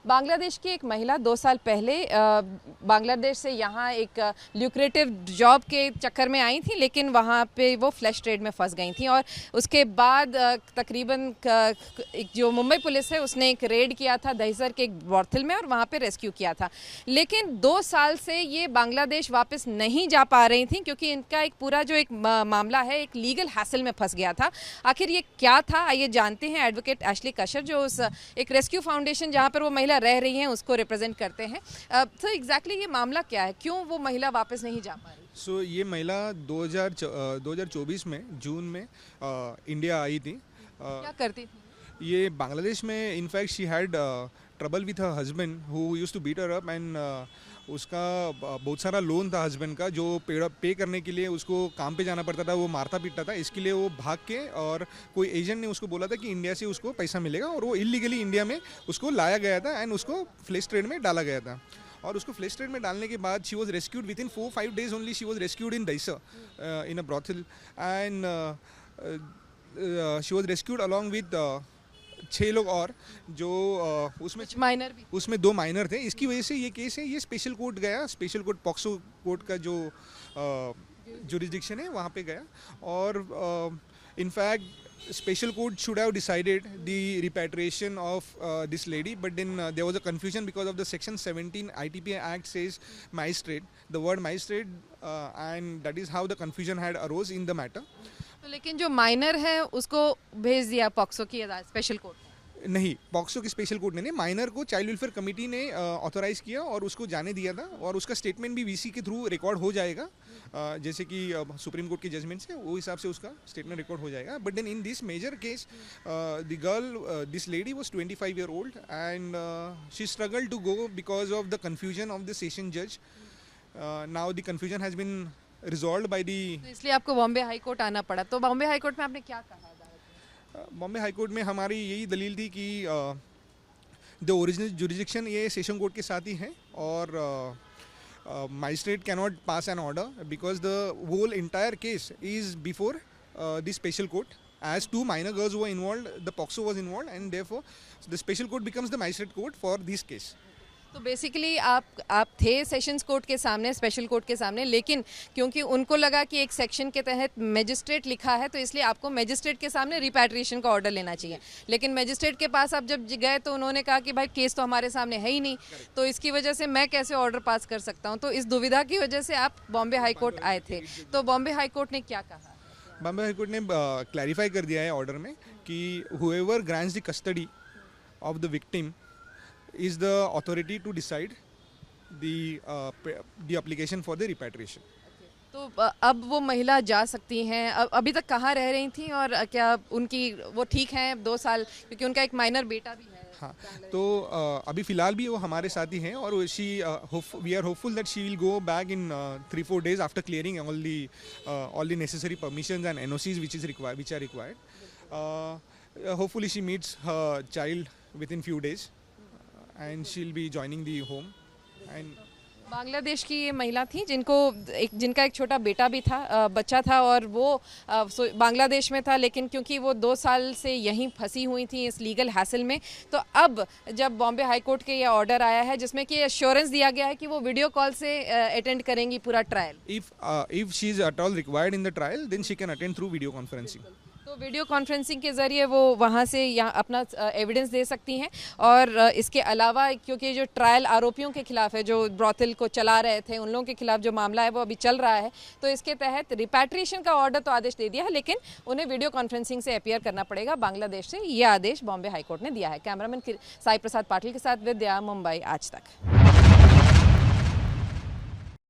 बांग्लादेश की एक महिला 2 साल पहले बांग्लादेश से यहाँ एक ल्यूक्रेटिव जॉब के चक्कर में आई थी, लेकिन वहाँ पे वो फ्लैश ट्रेड में फंस गई थी और उसके बाद तकरीबन एक जो मुंबई पुलिस है उसने एक रेड किया था दहिसर के एक ब्रॉथल में और वहाँ पे रेस्क्यू किया था। लेकिन 2 साल से ये बांग्लादेश वापस नहीं जा पा रही थी क्योंकि इनका एक पूरा जो एक मामला है एक लीगल हैसल में फंस गया था। आखिर ये क्या था आइए जानते हैं एडवोकेट एशली कशर जो उस एक रेस्क्यू फाउंडेशन जहाँ पर वो महिला रह रही हैं उसको रिप्रेजेंट करते हैं। तो एग्जैक्टली ये मामला क्या है, क्यों वो महिला वापस नहीं जा पा रही? ये महिला 2024 में जून में इंडिया आई थी। क्या करती थी? ये बांग्लादेश में in fact she had trouble with her husband who used to beat her up and उसका बहुत सारा लोन था हस्बैंड का जो पे करने के लिए उसको काम पे जाना पड़ता था, वो मारता पीटता था। इसके लिए वो भाग के और कोई एजेंट ने उसको बोला था कि इंडिया से उसको पैसा मिलेगा और वो इलीगली इंडिया में उसको लाया गया था एंड उसको फ्लैश ट्रेड में डाला गया था। और उसको फ्लैश ट्रेड में डालने के बाद she was rescued with in 4-5 days only. She was rescued in Dahisar in a brothel and she was rescued along with 6 लोग और जो उसमें 2 माइनर थे। इसकी वजह से ये केस है ये स्पेशल कोर्ट गया, स्पेशल कोर्ट पॉक्सो कोर्ट का जो जुरिस्डिक्शन है वहाँ पे गया और in fact special court should have decided the repatriation of this lady, but then there was a confusion because of the section 17 ITP Act says magistrate, the word magistrate, and that is how the confusion had arose in the matter. तो लेकिन जो minor है उसको भेज दिया POCSO की special court? नहीं, POCSO की स्पेशल कोर्ट ने माइनर को चाइल्ड वेलफेयर कमेटी ने ऑथराइज किया और उसको जाने दिया था और उसका स्टेटमेंट भी वीसी के थ्रू रिकॉर्ड हो जाएगा, जैसे कि सुप्रीम कोर्ट के जजमेंट से वो हिसाब से उसका स्टेटमेंट रिकॉर्ड हो जाएगा। But then in this major case the girl this lady was 25 year old and she struggled to go because of the confusion of the session जज। Now the confusion has been resolved by the, इसलिए आपको Bombay high court आना पड़ा। तो Bombay high court में आपने क्या कहा? बॉम्बे हाई कोर्ट में हमारी यही दलील थी कि द ओरिजिनल जुरिस्डिक्शन ये सेशन कोर्ट के साथ ही है और magistrate cannot pass an order because the whole entire case is before the special court. As 2 minor girls were involved, the POCSO was involved and therefore the special court becomes the magistrate court for this case. तो basically आप थे sessions court के सामने, special court के सामने, लेकिन क्योंकि उनको लगा कि एक सेक्शन के तहत मैजिस्ट्रेट लिखा है तो इसलिए आपको मैजिस्ट्रेट के सामने रिपैट्रिएशन का ऑर्डर लेना चाहिए। लेकिन मैजिस्ट्रेट के पास आप जब गए तो उन्होंने कहा कि भाई केस तो हमारे सामने है ही नहीं, तो इसकी वजह से मैं कैसे ऑर्डर पास कर सकता हूँ। तो इस दुविधा की वजह से आप बॉम्बे हाई कोर्ट आए थे। तो बॉम्बे हाई कोर्ट ने क्या कहा? बॉम्बे हाई कोर्ट ने क्लैरिफाई कर दिया है ऑर्डर में कि whoever grants the custody of the victim is the authority to decide the application for the repatriation. तो अब वो महिला जा सकती हैं? अभी तक कहाँ रह रही थी और क्या उनकी वो ठीक हैं 2 साल, क्योंकि उनका एक माइनर बेटा भी है? हाँ, तो अभी फ़िलहाल भी वो हमारे साथ ही हैं और we are hopeful that she will go back in 3-4 days after clearing all the necessary permissions and NOCs which are required. Hopefully she meets her child within few days and she'll be joining the home. And Bangladesh की ये महिला थी जिनका एक छोटा बेटा भी था, बच्चा था और वो बांग्लादेश में था, लेकिन क्योंकि वो 2 साल से यहीं फंसी हुई थी इस लीगल हैसल में, तो अब जब बॉम्बे हाई कोर्ट के ये ऑर्डर आया है जिसमें कि एश्योरेंस दिया गया है कि वो वीडियो कॉल से अटेंड करेंगी पूरा trial. if she is at all required in the trial then she can attend through video conferencing. तो वीडियो कॉन्फ्रेंसिंग के ज़रिए वो वहाँ से यहाँ अपना एविडेंस दे सकती हैं। और इसके अलावा क्योंकि जो ट्रायल आरोपियों के खिलाफ है जो ब्रॉथल को चला रहे थे उन लोगों के खिलाफ जो मामला है वो अभी चल रहा है, तो इसके तहत रिपैट्रिएशन का ऑर्डर तो आदेश दे दिया है, लेकिन उन्हें वीडियो कॉन्फ्रेंसिंग से अपीयर करना पड़ेगा बांग्लादेश से। ये आदेश बॉम्बे हाईकोर्ट ने दिया है। कैमरामैन साई प्रसाद पाटिल के साथ विद्या, मुंबई आज तक।